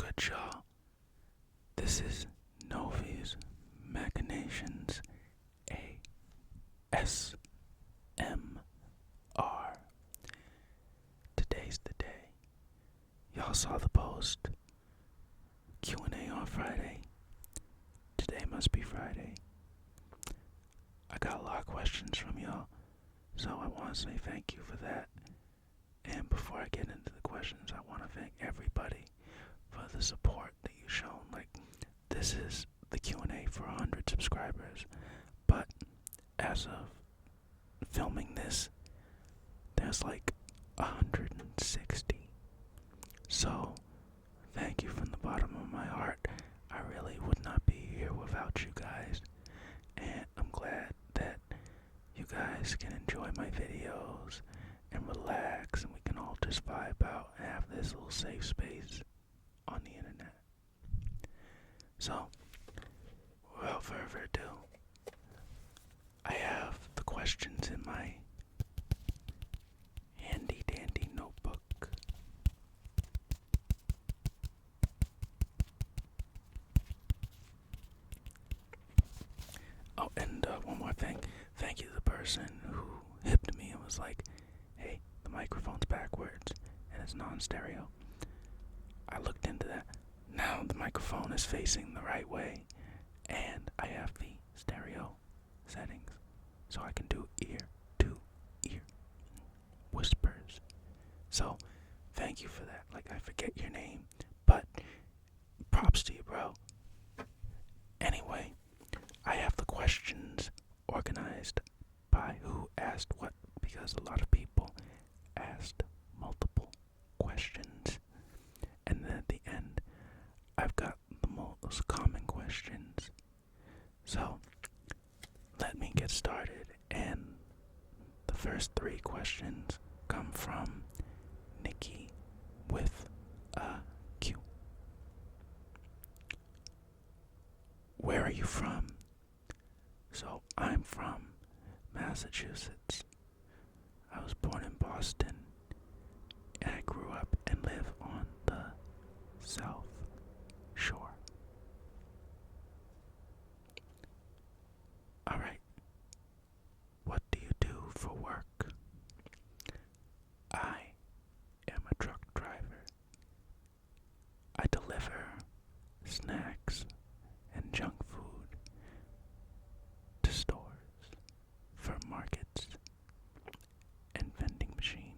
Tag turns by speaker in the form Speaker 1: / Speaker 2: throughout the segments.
Speaker 1: good, y'all? This is Novi's Machinations ASMR. Today's the day. Y'all saw the post. Q&A on Friday. Today must be Friday. I got a lot of questions from y'all, so I want to say thank you for that. And before I get into the questions, I want to thank everybody for the support that you've shown. This is the Q&A for 100 subscribers, but as of filming this, there's 160. So, thank you from the bottom of my heart. I really would not be here without you guys, and I'm glad that you guys can enjoy my videos and relax, and we can all just vibe out and have this little safe space on the internet. So, without further ado, I have the questions in my handy dandy notebook. Oh, and one more thing. Thank you to the person who hipped me and was like, hey, the microphone's backwards and it's non-stereo. I looked into that. Now the microphone is facing the right way, and I have the stereo settings, so I can do ear-to-ear whispers. So, thank you for that. I forget your name, but props to you, bro. Anyway, I have the questions organized by who asked what, because a lot of people asked multiple questions. And then at the end, I've got the most common questions. So, let me get started. And the first 3 questions come from Nikki with a Q. Where are you from? So, I'm from Massachusetts. I was born in Boston, and I grew up and live on the South Shore. Alright, what do you do for work? I am a truck driver. I deliver snacks and junk food to stores, for markets, and vending machines.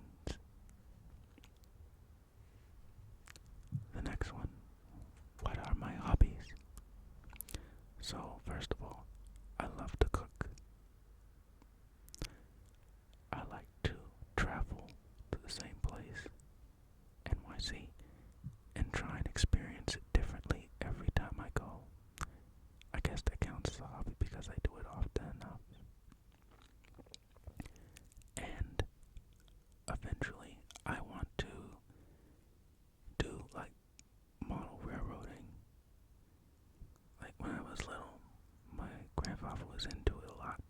Speaker 1: The next one, what are my hobbies? So, first of all, I love to cook. I like to travel to the same place, NYC, and try and experience it differently every time I go. I guess that counts as a hobby because I do it often enough. And eventually, I want to do model railroading. When I was little, my grandfather was into it a lot,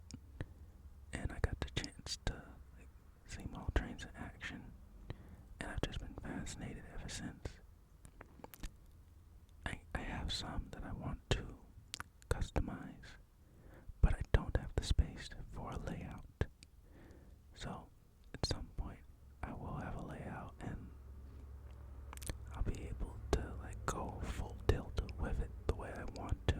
Speaker 1: and I got the chance to see model trains in action, and I've just been fascinated ever since. I have some that I want to customize, but I don't have the space for a layout. So, at some point, I will have a layout, and I'll be able to go full tilt with it the way I want to.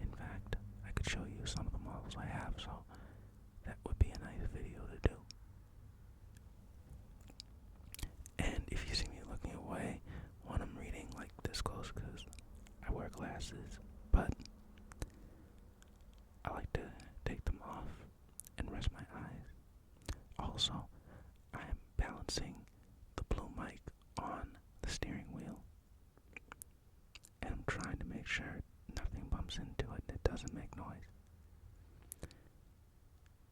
Speaker 1: In fact, I could show you some of the models I have, so that would be a nice video to do. And if you see me looking away when I'm reading this close, because I wear glasses, but I like to take them off and rest my eyes. Also, I am balancing the blue mic on the steering wheel, and I'm trying to make sure nothing bumps into it and it doesn't make noise.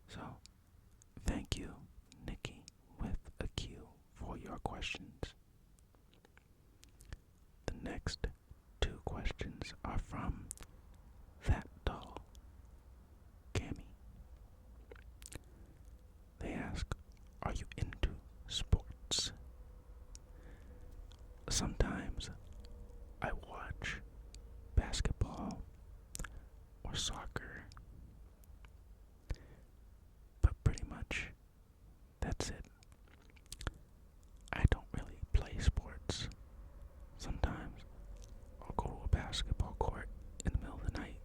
Speaker 1: So, thank you, Nikki, with a Q, for your questions. The next 2 questions are from That Doll, Cammy. They ask, are you into sports? sometimes I watch basketball or soccer, but pretty much that's it. I don't really play sports. Sometimes I'll go to a basketball court in the middle of the night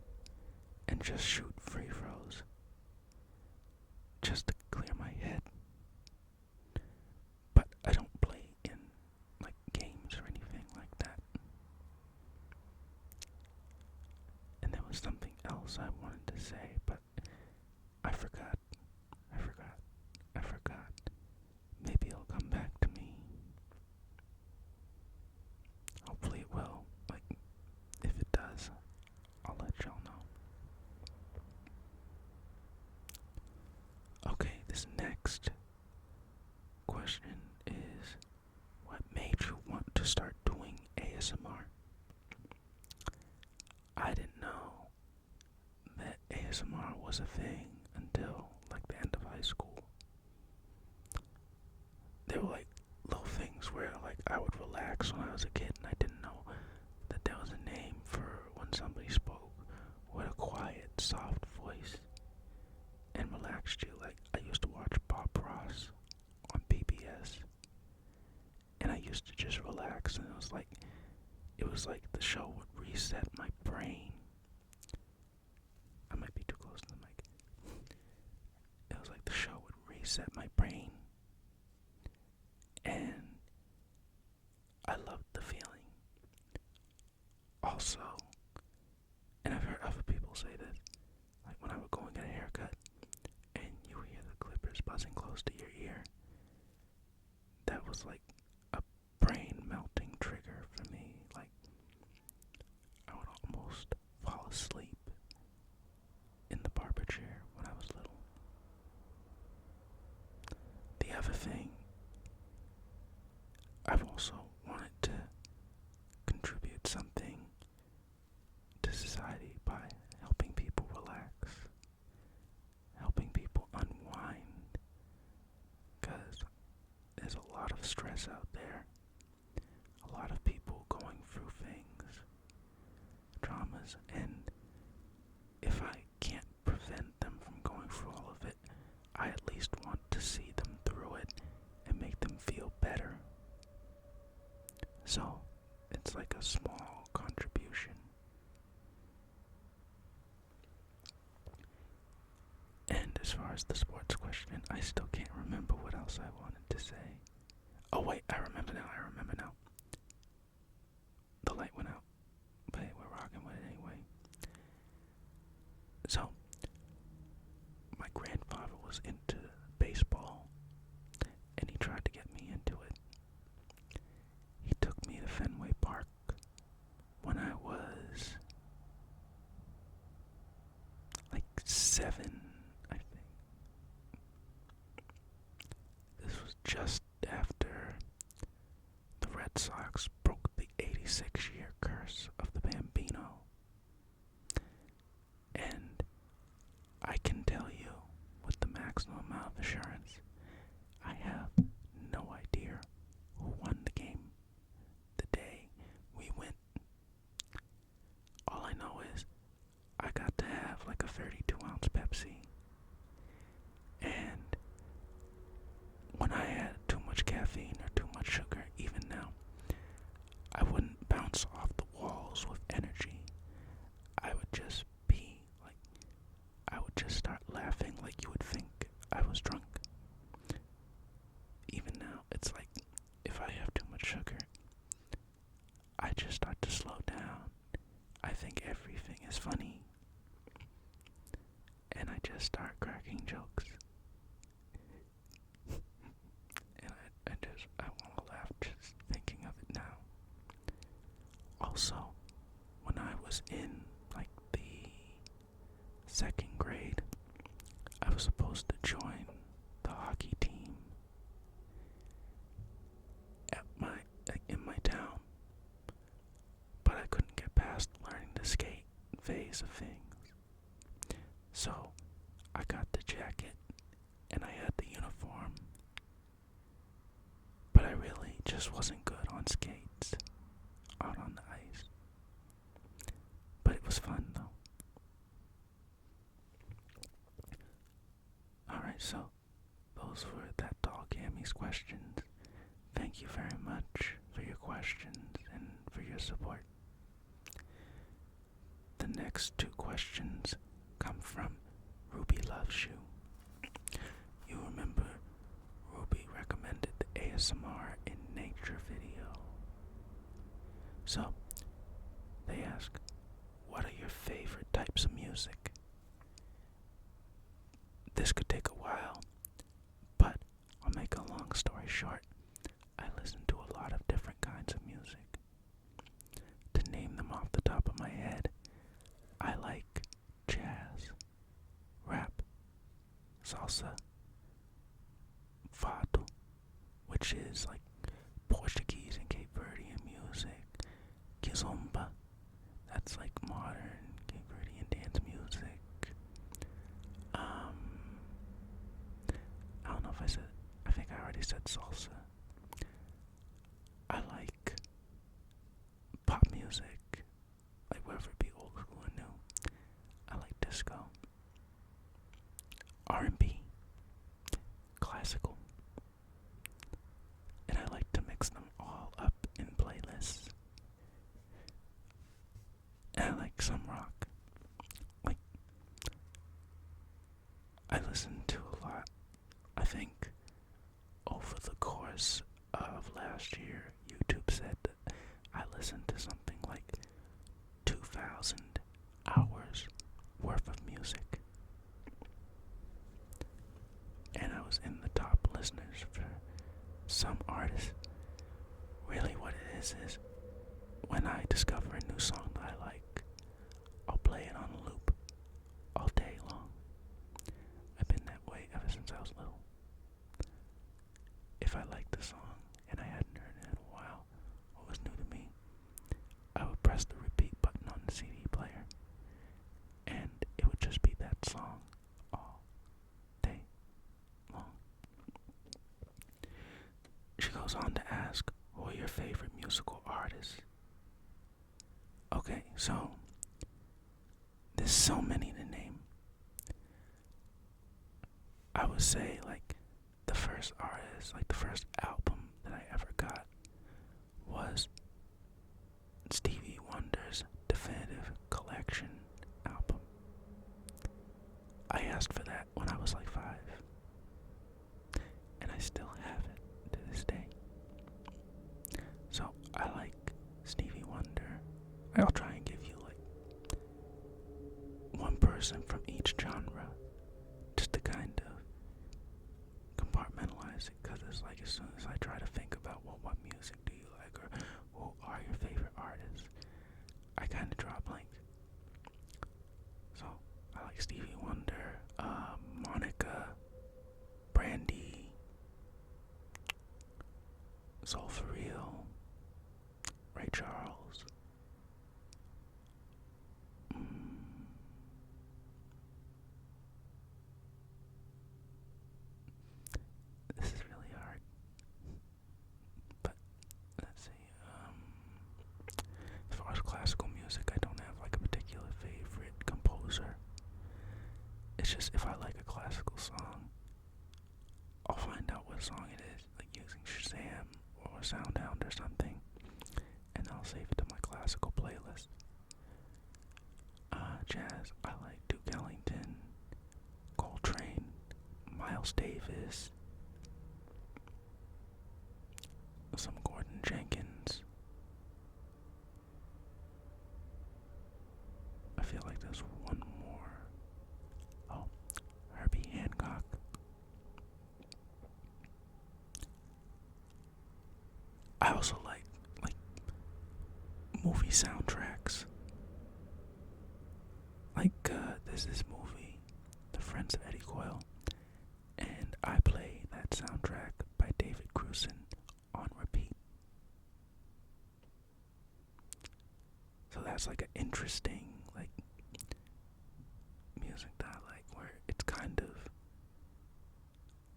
Speaker 1: and just shoot free throws just to clear my head. But I don't play in like games or anything like that. And there was something else I wanted to say, but I forgot. Maybe it'll come back to me. Hopefully it will. Like, if it does, I'll let y'all know. Okay, this next question is, what made you want to start doing ASMR? I didn't know that ASMR was a thing until like the end of high school. There were like little things where like I would relax when I was a kid, and I didn't know that there was a name for when somebody spoke with a quiet, soft voice and relaxed you. Like, I used to watch Bob Ross on PBS, and I used to just relax, and it was like the show would reset my brain. I might be too close to the mic. It was like the show would reset my brain, and I loved the feeling. Also, and I've heard other people say this, like when I would go and get a haircut, and you hear the clippers buzzing close to your ear, that was like a brain melting trigger for me. Like, I would almost fall asleep in the barber chair when I was little. The other thing, I've also wanted to contribute something to society by helping people relax, helping people unwind, because there's a lot of stress out there, a lot of people going through things, dramas, and if I can't prevent them from going through all of it, I at least want to see them through it and make them feel better. So, it's like a small contribution. And as far as the sports question, I still can't remember what else I wanted to say. Oh wait, I remember now. The light went out, but hey, we're rocking with it anyway. So, my grandfather was into baseball, and he tried to get me into it. He took me to Fenway Park when I was like 7, I think. This was just after the Red Sox broke the 86-year curse of the Bambino. And I can tell you with the maximum amount of assurance, I have no idea who won the game the day we went. All I know is I got to have like a 32-ounce Pepsi, and when I had too much caffeine or too much sugar, even now, I wouldn't bounce off the walls with energy. I would just be like, I would just start laughing like you would think I was drunk. Even now, it's like, if I have too much sugar, I just start to slow down. I think everything is funny, and I just start cracking jokes. And I want to laugh just thinking of it now. Also, when I was in like the 2nd grade, I was supposed to join the hockey team at in my town, but I couldn't get past learning to skate phase of things. So I got the jacket and I had the uniform, but I really just wasn't good on skates. questions. Thank you very much for your questions and for your support. The next two questions come from Ruby Loves You. You remember Ruby recommended the ASMR in nature video. So, they ask, what are your favorite types of music? This could take a while, but I'll make a long story short. I listen to a lot of different kinds of music. To name them off the top of my head, I like jazz, rap, salsa, fado, which is like Portuguese and Cape Verdean music, kizomba, that's like modern Cape Verdean dance music. I don't know if I think I already said salsa. I like pop music, like whether it be old school or new. I like disco, R&B, classical, and I like to mix them all up in playlists. And I like some rock. Like, I listen to a lot. I think over the course of last year, YouTube said that I listened to something like 2,000 hours worth of music. And I was in the top listeners for some artists. Really what it is when I discover a new song that I like, I'll play it on a loop all day long. I've been that way ever since I was little. If I liked the song and I hadn't heard it in a while, or was new to me, I would press the repeat button on the CD player, and it would just be that song all day long. She goes on to ask, who are your favorite musical artists? Okay, so there's so many to name. I would say like the first artist, like the first album that I ever got was Stevie Wonder's Definitive Collection album. I asked for that when I was like 5, and I still have it to this day. So I like Stevie Wonder. I'll try and give you like one person from each genre, just to kind of compartmentalize it, because it's like as soon as I try to think about, well, what music do you like, or who are your favorite artists, I kind of draw a blank. So I like Stevie Wonder, Monica, Brandy, Soul For Real, Ray Charles. This is really hard. But let's see. As far as classical music, I don't have like a particular favorite composer. It's just if I like a classical song, I'll find out what song it is, like using Shazam or SoundHound or something, and I'll save it to my classical playlist. Jazz, I like Duke Ellington, Coltrane, Miles Davis, some Gordon Jenkins. I feel like there's one more. Oh, Herbie Hancock. I also like movie soundtracks. Like there's this movie, The Friends of Eddie Coyle, and I play that soundtrack by David Grusin on repeat. So that's like an interesting like music that I like, where it's kind of,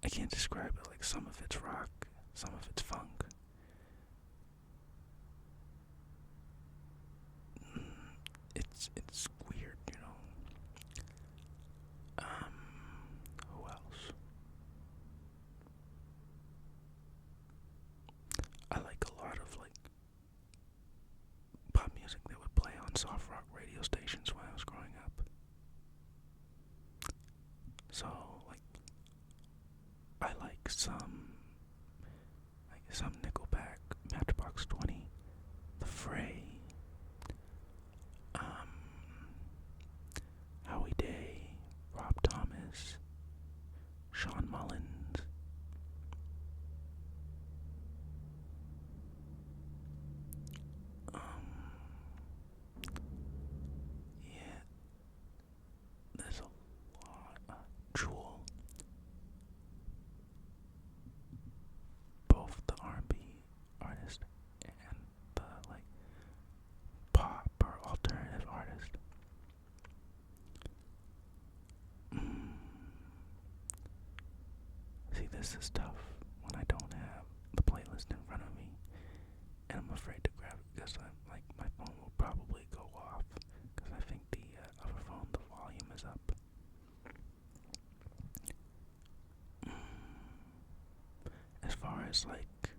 Speaker 1: I can't describe it, like some of it's rock, some of it's funk. It's weird, you know. Who else? on soft rock radio stations when I was growing up. So, like, I like some Nickelback, Matchbox 20, The Fray, Howie Day, Rob Thomas, Sean Mullins. Yeah, there's a lot. Jewel, both the R&B artist and the like pop or alternative artist. See, this is tough when I don't have the playlist in front of me, and I'm afraid to grab it because my phone will probably go off because I think the other phone, the volume is up. As far as like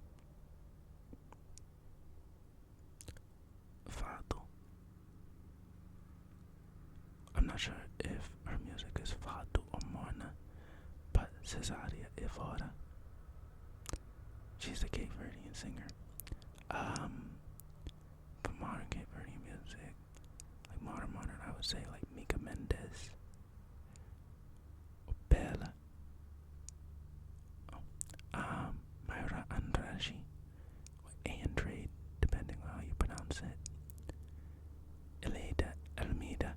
Speaker 1: fado, I'm not sure if her music is fado or morna, but Cesaria Evora, she's a Cape Verdean singer. For modern Cape Verdean music, like modern, I would say like Mika Mendes, or Bella, Mayra Andrade, or Andrade, depending on how you pronounce it. Eleda Almeida.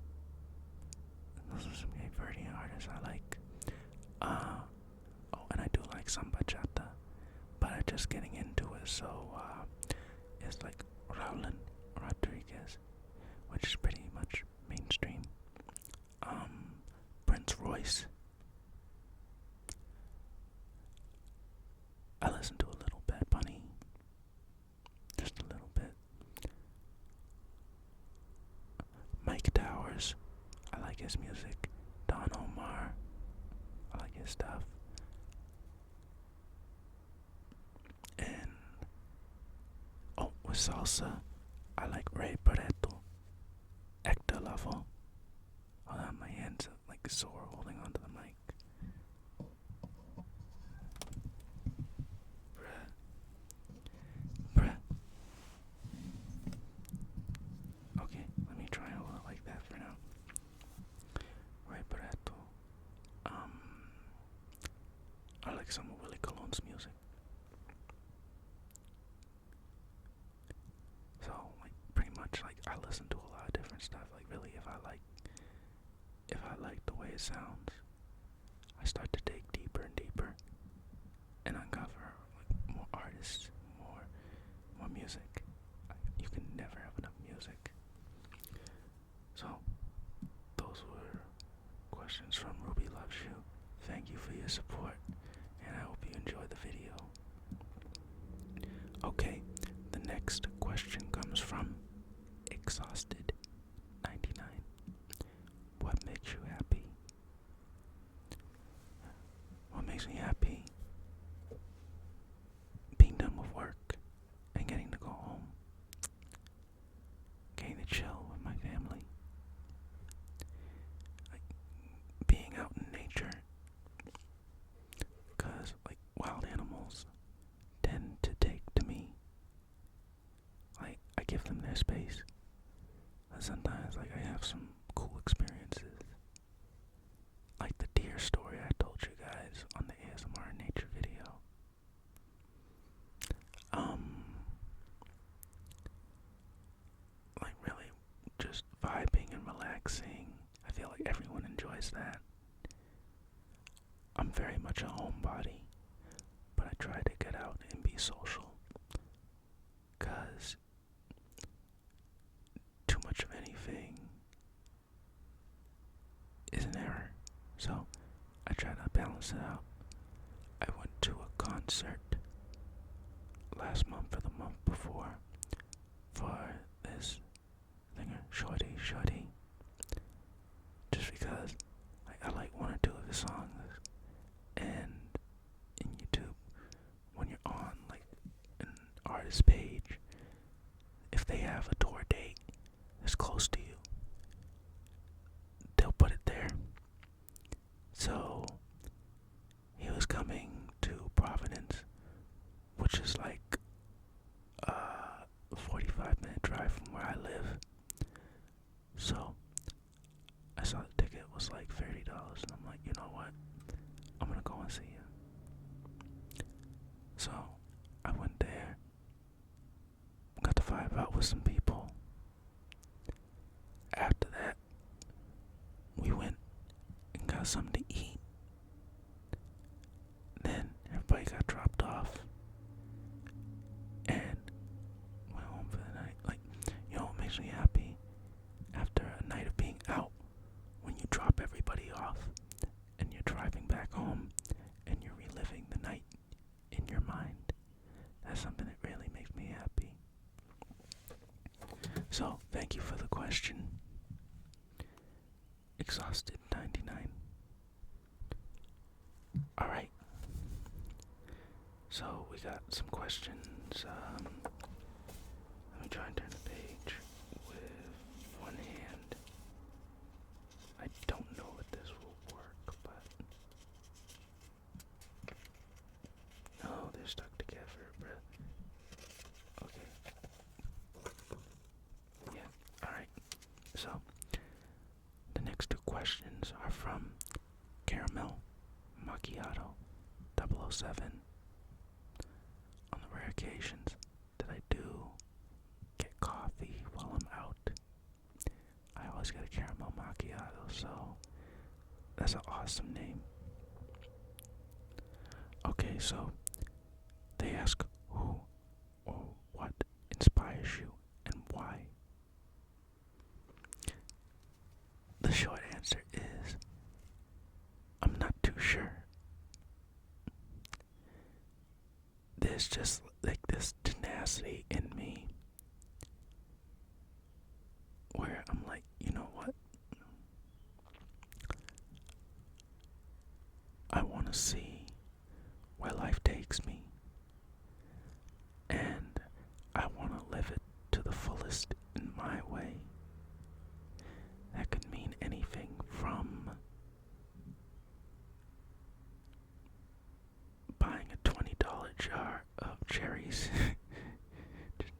Speaker 1: Those are some Cape Verdean artists I like. And I do like some bachata, but I'm just getting into it, so it's like Raulin Rodriguez, which is pretty much mainstream. Prince Royce. I listen to a little Bad Bunny, just a little bit. Mike Towers, I like his music. Don Omar, I like his stuff. And with salsa, I like Ray Barreto, Hector Lavoe. Hold on, my hands are like sore holding onto the mic. Bruh. Okay, let me try hold it like that for now. Ray Barreto. I like some of Willie Colon's music. So, like, pretty much, like, I listen to a lot of different stuff. Like, really, if I like the way it sounds, I start to dig deeper and deeper and uncover like more artists, more music. You can never have enough music. So, those were questions from Ruby Loves You. Thank you for your support, and I hope you enjoy the video. Okay, the next question comes from Exhausted99. What makes you happy? What makes me happy? Being done with work and getting to go home. Getting to chill with my family. Like, being out in nature. Because, like, wild animals tend to take to me. Like, I give them their space. And sometimes, like, I have some cool experiences. Like the deer story I told you guys on the ASMR nature video. Like really just vibing and relaxing. I feel like everyone enjoys that. I'm very much a homebody, but I try to get out and be social. 'Cause too much of anything is an error. So I try to balance it out. I went to a concert last month or the month before for this singer, Shorty. Just because I like one or two of his songs, and in YouTube, when you're on like an artist page, if they have a tour date, that's close to you, they'll put it there. So he was coming to Providence, which is like a 45-minute drive from where I live. So I saw the ticket was like $30, and I'm like, you know what? I'm gonna go and see you. So I went there, got to vibe out with some people. After that, we went and got something to eat. Then everybody got dropped off and went home for the night. Like, what makes me happy after a night of being out, when you drop everybody off and you're driving back home and you're reliving the night in your mind. That's something that really makes me happy. So, thank you for the question. Exhausted 99. Alright. So, we got some questions. Let me try and turn the page with one hand. I don't know if this will work, but no, they're stuck together, bruh. Okay. Yeah, alright. So, the next two questions are from Caramel Macchiato 007. On the rare occasions that I do get coffee while I'm out, I always get a caramel macchiato, so that's an awesome name. Okay, so they ask who or what inspires you and why. The short answer is, I'm not too sure. There's just like this tenacity in me where I'm like, you know what? I want to see where life takes me, and I want to live it to the fullest in my way. That could mean anything from buying a $20 jar of cherries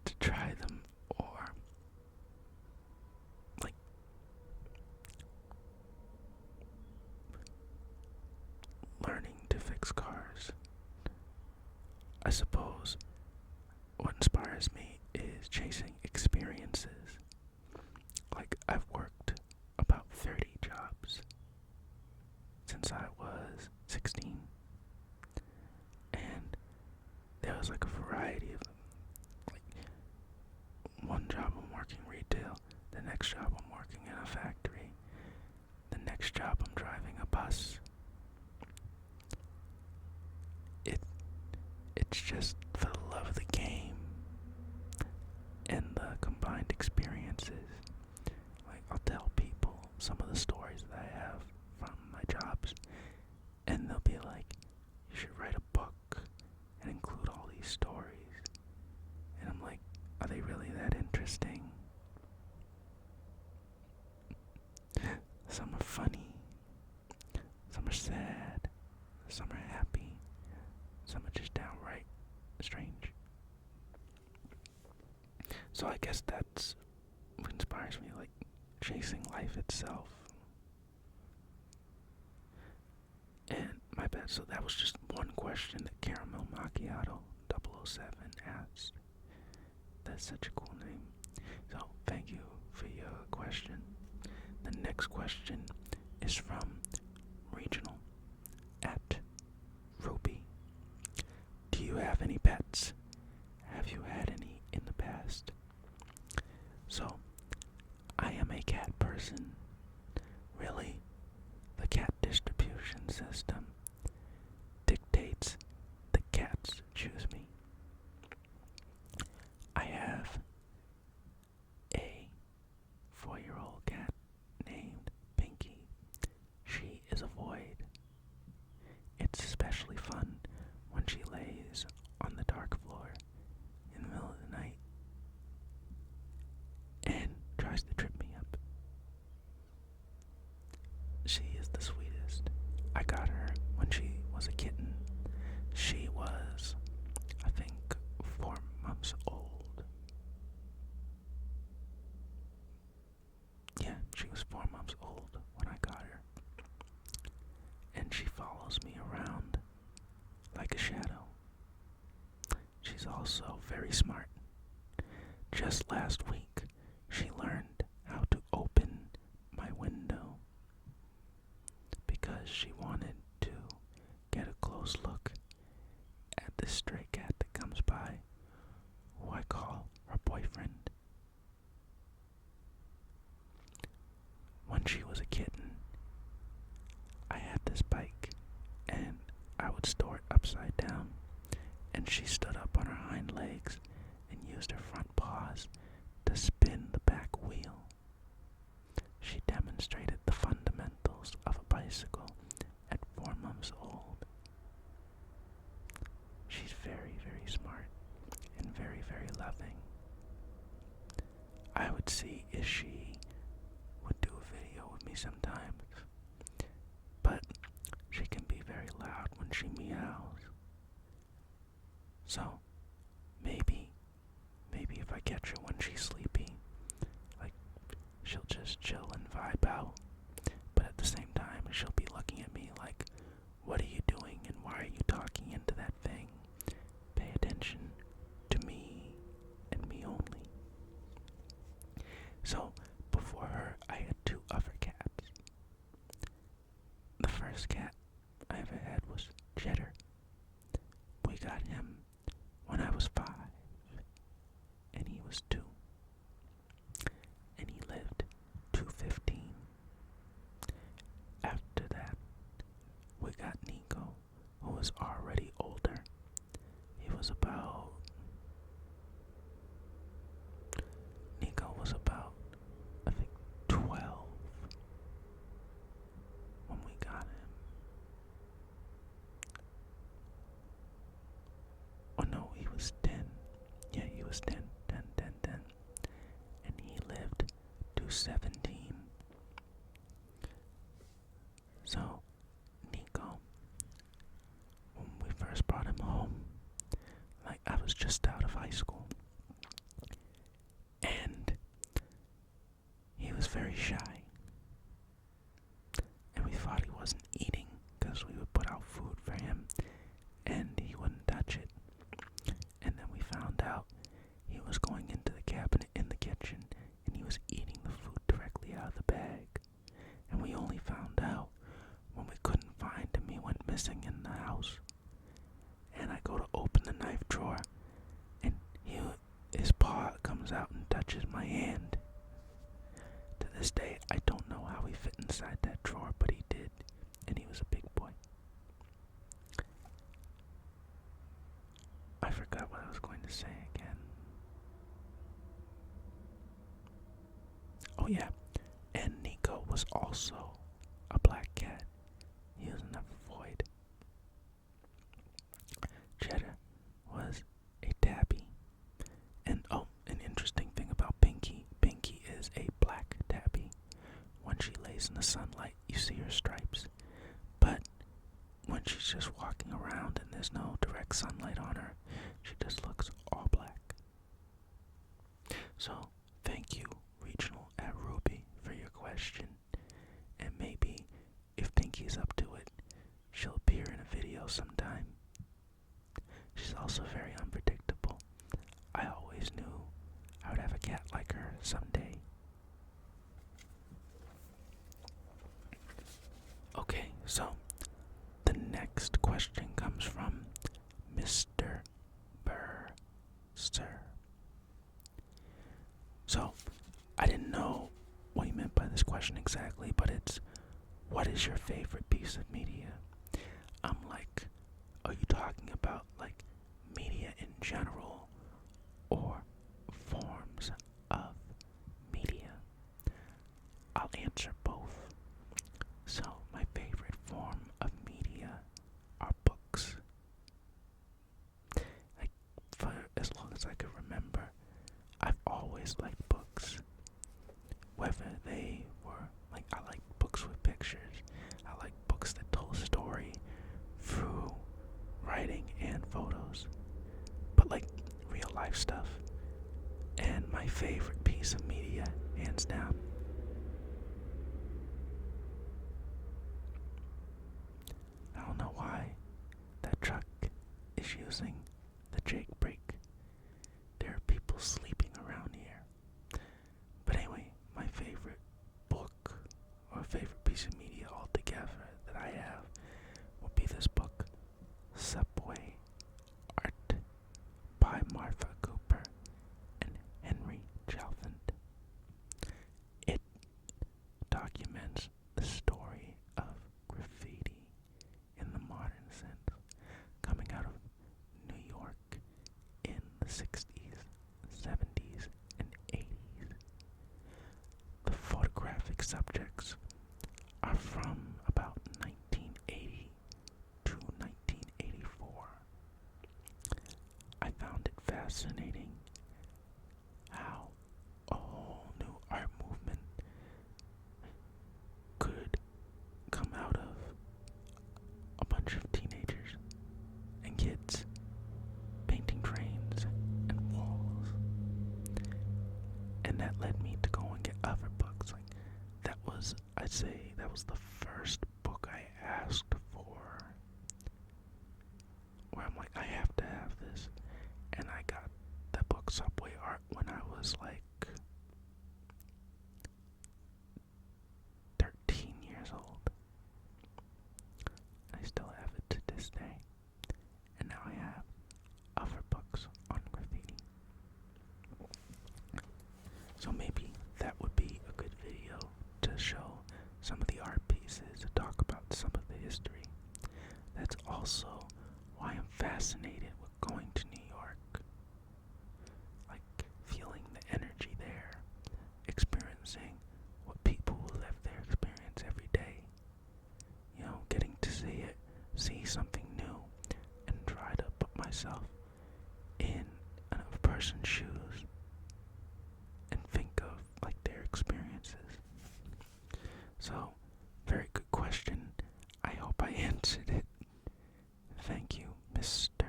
Speaker 1: to try them, or like learning to fix cars. I suppose what inspires me is chasing experiences. Like, I've worked about 30 jobs since I was 16, and there was like a variety of them. Like, one job I'm working retail, the next job I'm working in a factory, the next job I'm driving a bus. It's just for the love of the game and the combined experiences. Like, I'll tell people some of the stories that I have from my jobs, and they'll be like, you should write a book and include all these stories. And I'm like, are they really that interesting? Some are funny, some are sad, some are happy, some are just downright strange. So I guess that's what inspires me, like chasing life itself. And my bad, so that was just one question that Caramel Macchiato 007 asked. That's such a cool name. So thank you for your question. The next question is from Regional at Ruby. Do you have any pets? Have you had any in the past? So, I am a cat person. Really, the cat distribution system dictates the cats choose me. I have a 4-year-old cat named Pinky. She is a void. the sweetest. I got her when she was a kitten. She was, I think, 4 months old. Yeah, she was 4 months old when I got her. And she follows me around like a shadow. She's also very smart. Just last week, she learned how to open my window because she wanted to get a close look at this stray cat that comes by, who I call her boyfriend. When she was a kitten, I had this bike, and I would store it upside down, and she stood up on her hind legs and used her front paws to spin the back wheel. She demonstrated the fundamentals of a bicycle at 4 months old. She's very, very smart and very, very loving. I would see if she would do a video with me sometimes, but she can be very loud when she meows. So, maybe if I catch her when she's sleepy, like, she'll just chill and vibe out, but at the same time, she'll be looking at me like, what are you doing and why are you talking into that thing? Pay attention to me and me only. So, before her, I had 2 other cats. The first cat I ever had was Cheddar. We got him when I was 5, and he was 2. And he lived to 15. After that, we got Nico, who was already older. Nico was about, I think, 12 when we got him. Oh no, he was 10. Yeah, he was 10. And he lived to 17. So, Nico, when we first brought him home, like, I was just out of high school. And he was very shy. And we thought he wasn't eating because we would put out food for him and he wouldn't touch it. And then we found out he was going into the cabinet in the kitchen and he was eating the food directly out of the bag. And we only found out when we couldn't find him. He went missing in the house. And I go to open the knife drawer and his paw comes out and touches my hand. To this day, I don't know how he fit inside that drawer, but he did, and he was a big boy. I forgot what I was going to say again. Oh yeah, and Nico was also a black cat. He was never void. Cheddar was a tabby. And an interesting thing about Pinky is a black tabby. When she lays in the sunlight, you see her stripes. But when she's just walking around and there's no direct sunlight on her, she just looks all black. So, thank you, Regional at Ruby, for your question. And maybe, if Pinky's up to it, she'll appear in a video sometime. She's also very unpredictable. I always knew I would have a cat like her someday. Okay, so the next question comes from Mr. Sir. So, I didn't know what he meant by this question exactly, but it's, what is your favorite piece of media? I'm like, are you talking about like media in general or forms of media? I'll answer both. So, my favorite form of media are books. Like, for as long as I can remember, I've always liked books. Whether they were, like, I like books with pictures, my favorite piece of media, hands down. I don't know why that truck is using the Jake brake. There are people sleeping around here. But anyway, my favorite book or favorite piece of media altogether that I have would be this book, Subway Art by Martha Cooper and Henry Chalfant. It documents the story of graffiti in the modern sense, coming out of New York in the 60s, 70s, and 80s. The photographic subjects are from about 1980 to 1984. I found it fascinating how a whole new art movement could come out of a bunch of teenagers and kids painting trains and walls. And that led me to go and get other books. Like that was, I'd say, that was the first book I asked for. Where I'm like, I have to have this. And I got the book Subway Art when I was like 13 years old. I still have it to this day. And now I have other books on graffiti. So maybe that would be a good video to show some of the art pieces, to talk about some of the history. That's also why I'm fascinated with going to New York. Like feeling the energy there, experiencing what people who live there experience every day. You know, getting to see it, see something new, and try to put myself in a person's shoes and think of like their experiences. So, very good question. I hope I answered it. Thank you, Mr.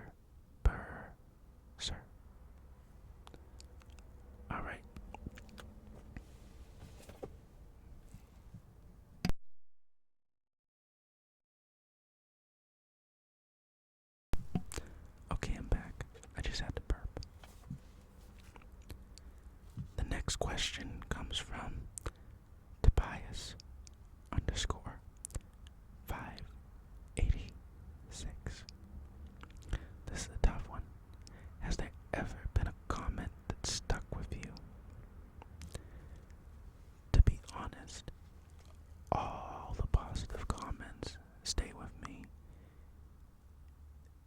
Speaker 1: Burr, sir. Alright. Okay, I'm back. I just had to burp. The next question comes from Tobias underscore 586. This is a tough one. Has there ever been a comment that stuck with you? To be honest, all the positive comments stay with me.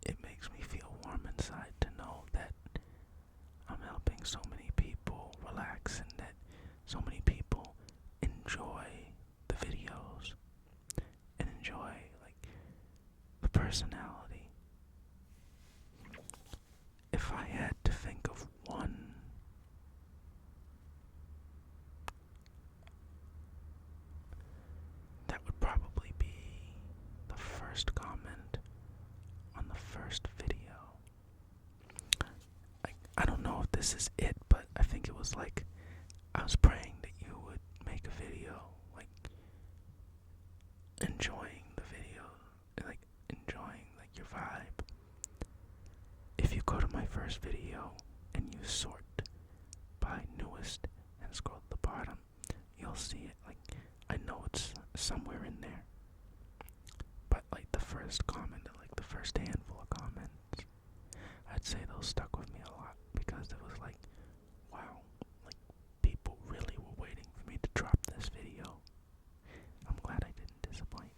Speaker 1: It makes me feel warm inside to know that I'm helping so many people relax and that so many people enjoy the videos and enjoy like the personality. If I had to think of one, that would probably be the first comment on the first video. Like, I don't know if this is it, but I think it was like I was praying that you would make a video like enjoying the video, like enjoying like your vibe. If you go to my first video and you sort by newest and scroll to the bottom, you'll see it. Like, I know it's somewhere in there, but like the first comment, like the first handful of comments, I'd say those stuck with me a lot because it was like, wow, like people really were waiting for me to drop this video. I'm glad I didn't disappoint.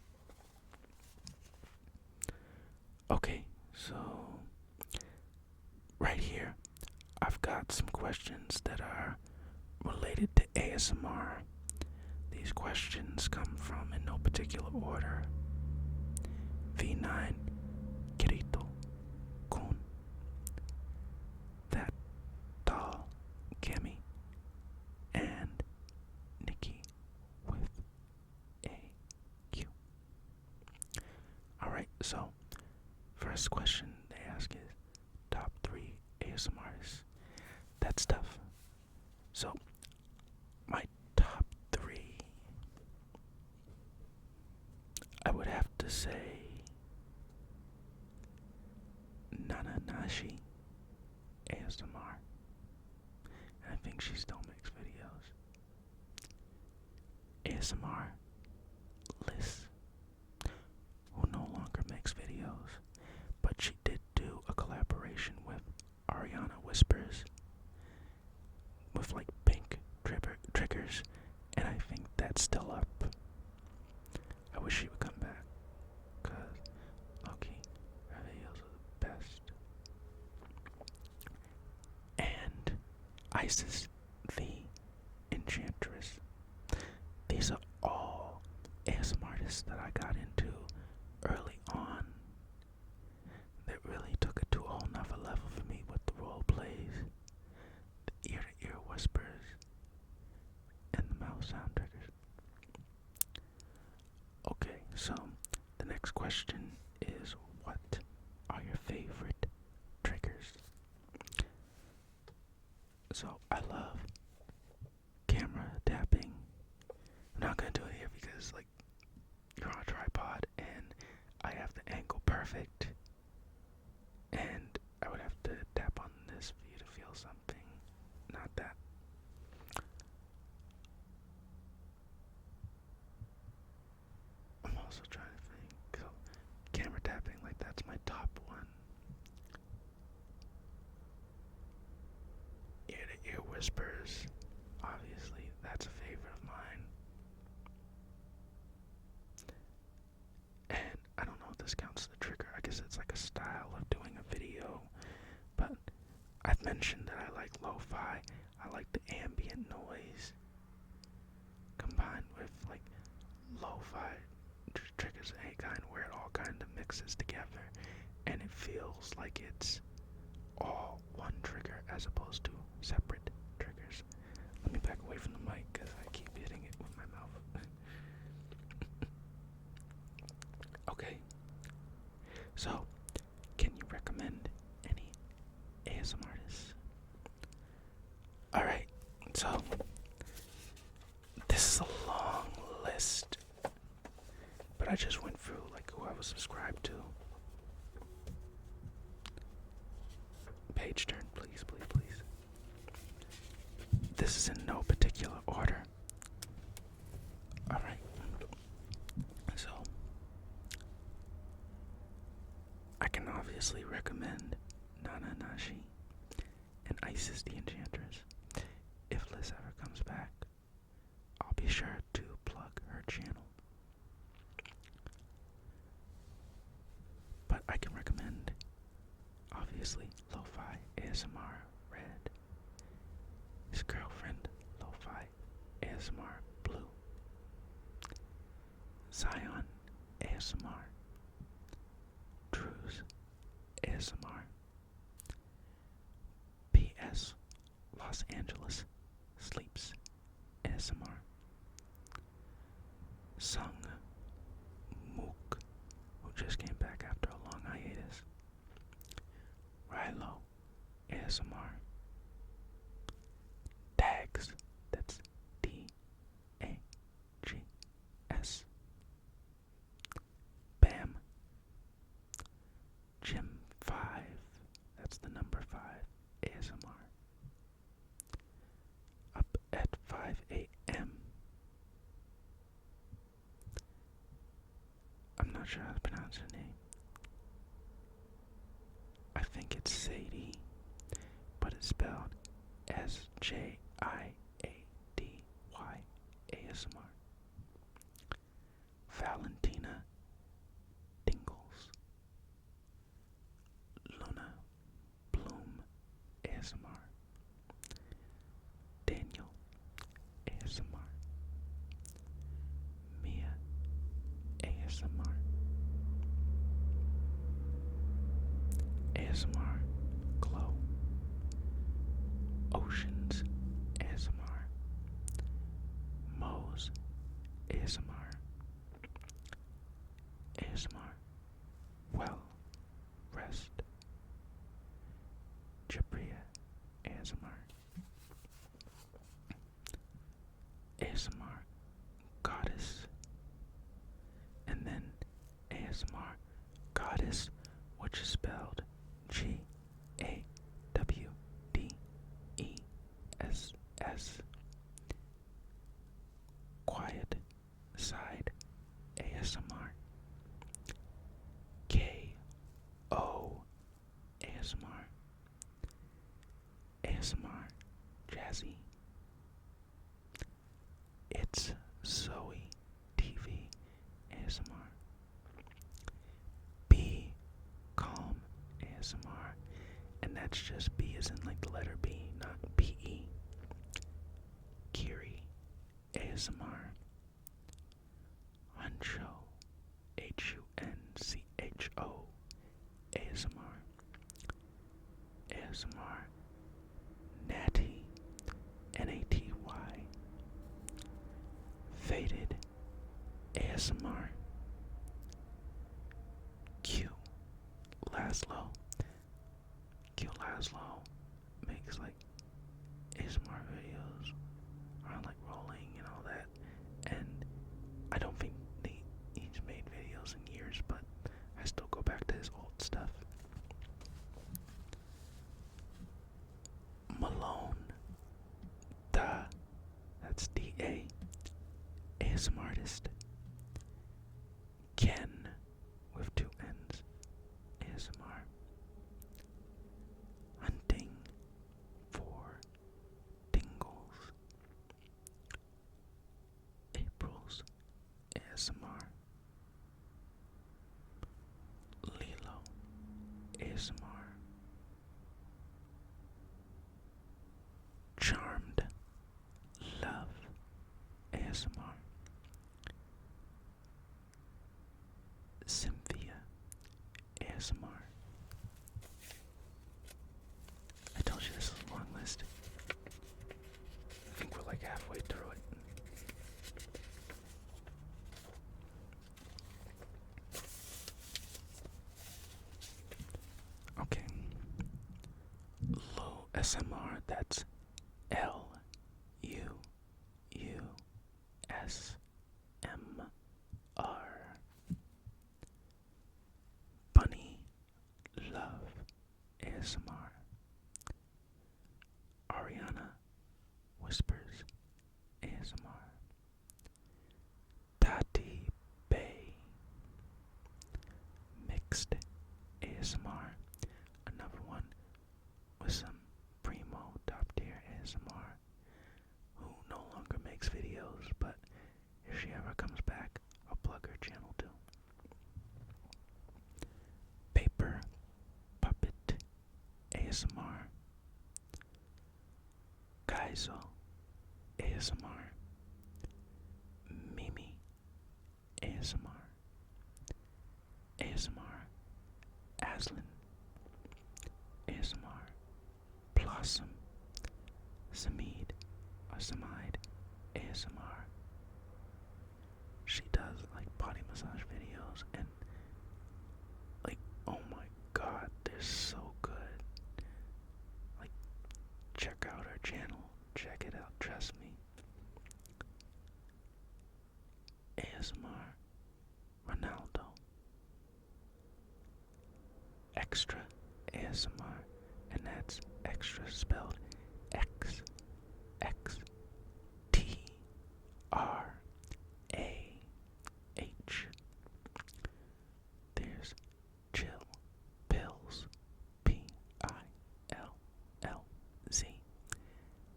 Speaker 1: Okay, so right here, I've got some questions that are related to ASMR. These questions come from, in no particular order, V9, Kirito, Kun, That Doll, Kemi, and Nikki with a Q. Alright, so first question they ask is top 3 ASMRs. That's tough. ASMR Liz, who no longer makes videos, but she did do a collaboration with Ariana Whispers with like pink triggers, and I think that's still up. I wish she would come back, cause okay, her videos are the best. And Isis the Enchantress. These are all ASMR artists that I got into early on that really took it to a whole nother level for me with the role plays, the ear-to-ear whispers, and the mouth sound triggers. Okay, so the next question is, what are your favorite triggers? So I love camera tapping. I'm not gonna do it here because like you're on a tripod and I have the angle perfect, and I would have to tap on this for you to feel something, not that. I'm also trying to think. So camera tapping, like that's my top one. Ear-to-ear whispers, obviously, that's a favorite of mine. And I don't know if this counts as a trigger. I guess it's like a style of doing a video. But I've mentioned that I like lo-fi. I like the ambient noise combined with like lo-fi triggers of any kind, where it all kind of mixes together and it feels like it's all one trigger as opposed to separate triggers. Let me back away from the mic because I keep hitting it with my mouth. Okay, so can you recommend any ASMR artists? Alright, so this is a long list, but I just went through like who I was subscribed to. Page turn, please, please, please. This is in no particular order. Alright, so I can obviously recommend Nana Nashi and Isis the Enchantress. If Liz ever comes back, I'll be sure to plug her channel. But I can recommend, obviously, Lo-Fi ASMR Red, his girlfriend, Lo-Fi ASMR Blue, Zion ASMR, Drews ASMR, PS Los Angeles Sleeps ASMR, Sung Mook, who just came back after a long hiatus, Rilo ASMR, Dags, that's DAGS, Bam, Jim 5, that's the number 5, ASMR, Up at 5 a.m. I'm not sure how to pronounce her name. I think it's Sadie, but it's spelled SJIADY ASMR. Valentina Dingles, Luna Bloom ASMR, Daniel ASMR, Mia ASMR, ASMR Glow, Oceans ASMR, Moe's ASMR, ASMR Well Rest, Jabria ASMR, ASMR Goddess, and then ASMR Goddess, which is spelled GAWDESS. Quiet Jazzy. It's Zoe TV ASMR. Be Calm ASMR. And that's just B as in like the letter B, not B-E. Kiri ASMR. Huncho Huncho ASMR. ASMR. Natty Naty. Faded ASMR. Q Laszlo. Q Laszlo makes like ASMR videos on like rolling and all that, and I don't think he's made videos in years, but I still go back to his old stuff. Malone that's D-A ASMR artist. Ken with 2 N's ASMR. Hunting for Tingles. April's ASMR. Lilo ASMR. Charmed Love ASMR. Cynthia ASMR. I told you this is a long list. I think we're like halfway through it. Okay. Low SMR, that's LUUSMR. Bunny Love ASMR. Ariana Whispers ASMR. Tati Bay Mixed ASMR. Another one with some primo top tier ASMR who no longer makes videos, but if she ever comes back, I'll plug her channel too. Paper Puppet ASMR. Kaizo ASMR. Mimi ASMR. ASMR. Aslan ASMR. Blossom Samid or Samide ASMR. She does like body massage videos and like, oh my god, they're so good. Like, check out her channel. Check it out, trust me. ASMR Ronaldo. Extra ASMR, and that's extra spelled X X T R A H. There's Chill Pills PILLZ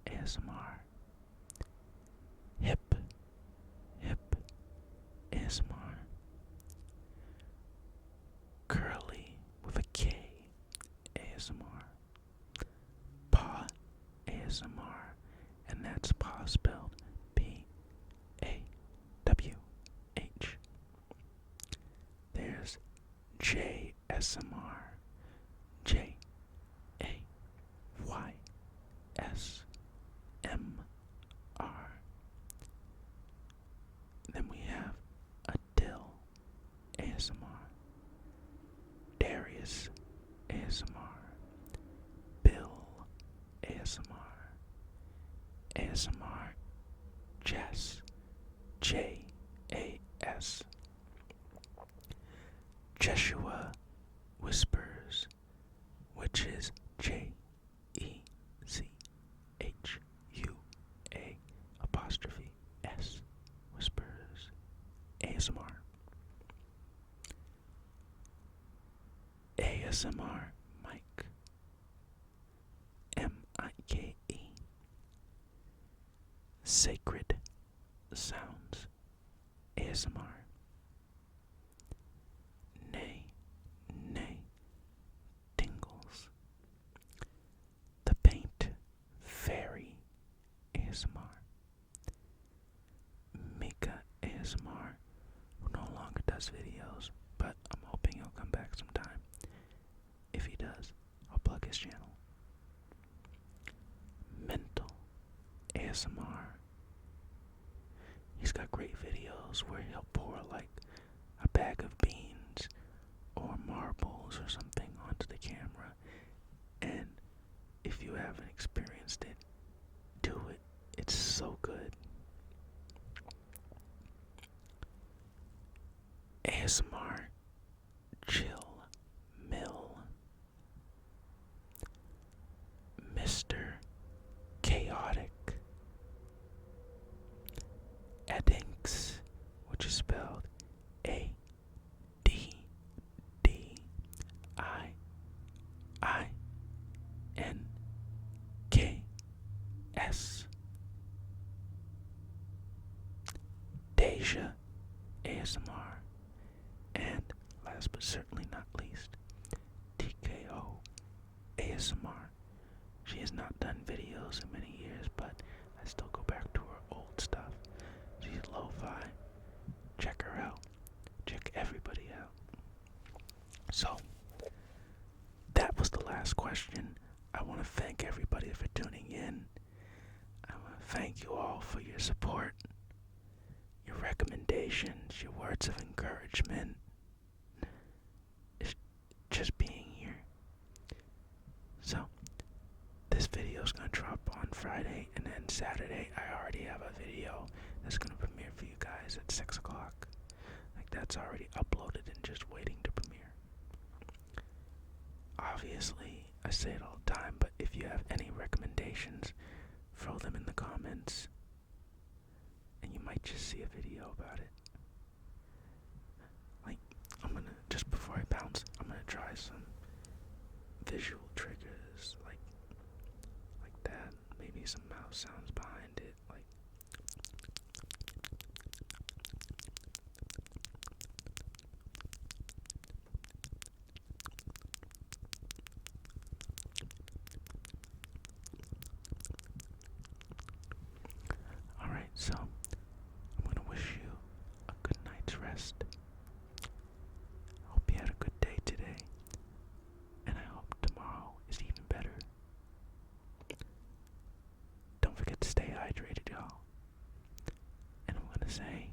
Speaker 1: ASMR. Hip ASMR. Curly with a K ASMR. Paw ASMR, and that's paw spelled PAWH. There's JSMR. JAYSMR. Then we have Adele ASMR. Darius ASMR. Bill ASMR. ASMR Jess JAS. Jeshua Whispers, which is JECHUA' Whispers ASMR. ASMR Mike MIKE Sacred Sounds ASMR. Nay, nay, Tingles. The Paint Fairy ASMR. Mika ASMR, who no longer does videos, but I'm hoping he'll come back sometime. If he does, I'll plug his channel. Mental ASMR. He's got great videos where he'll pour like a bag of beans or marbles or something onto the camera, and if you haven't experienced it, do it. It's so good. ASMR Chill Mill. Mr. Chaotic. Adinks, which is spelled ADDIINKS. Deja ASMR. And last but certainly not least, TKO ASMR. She has not done videos in many years, but I still go back to her old stuff. She's lo-fi. Check her out. Check everybody out. So, that was the last question. I want to thank everybody for tuning in. I want to thank you all for your support, your recommendations, your words of encouragement. It's just being here. So, this video is going to drop on Friday, and then Saturday I already have a video that's going to premiere for you guys at 6 o'clock. Like, that's already uploaded and just waiting to premiere. Obviously, I say it all the time, but if you have any recommendations, throw them in the comments, and you might just see a video about it. Like, I'm gonna, just before I bounce, I'm gonna try some visual triggers, like that. Maybe some mouse sounds behind it, like. Alright, so I'm gonna wish you a good night's rest. I hope you had a good day today, and I hope tomorrow is even better. Don't forget to stay hydrated, y'all. And I'm gonna say,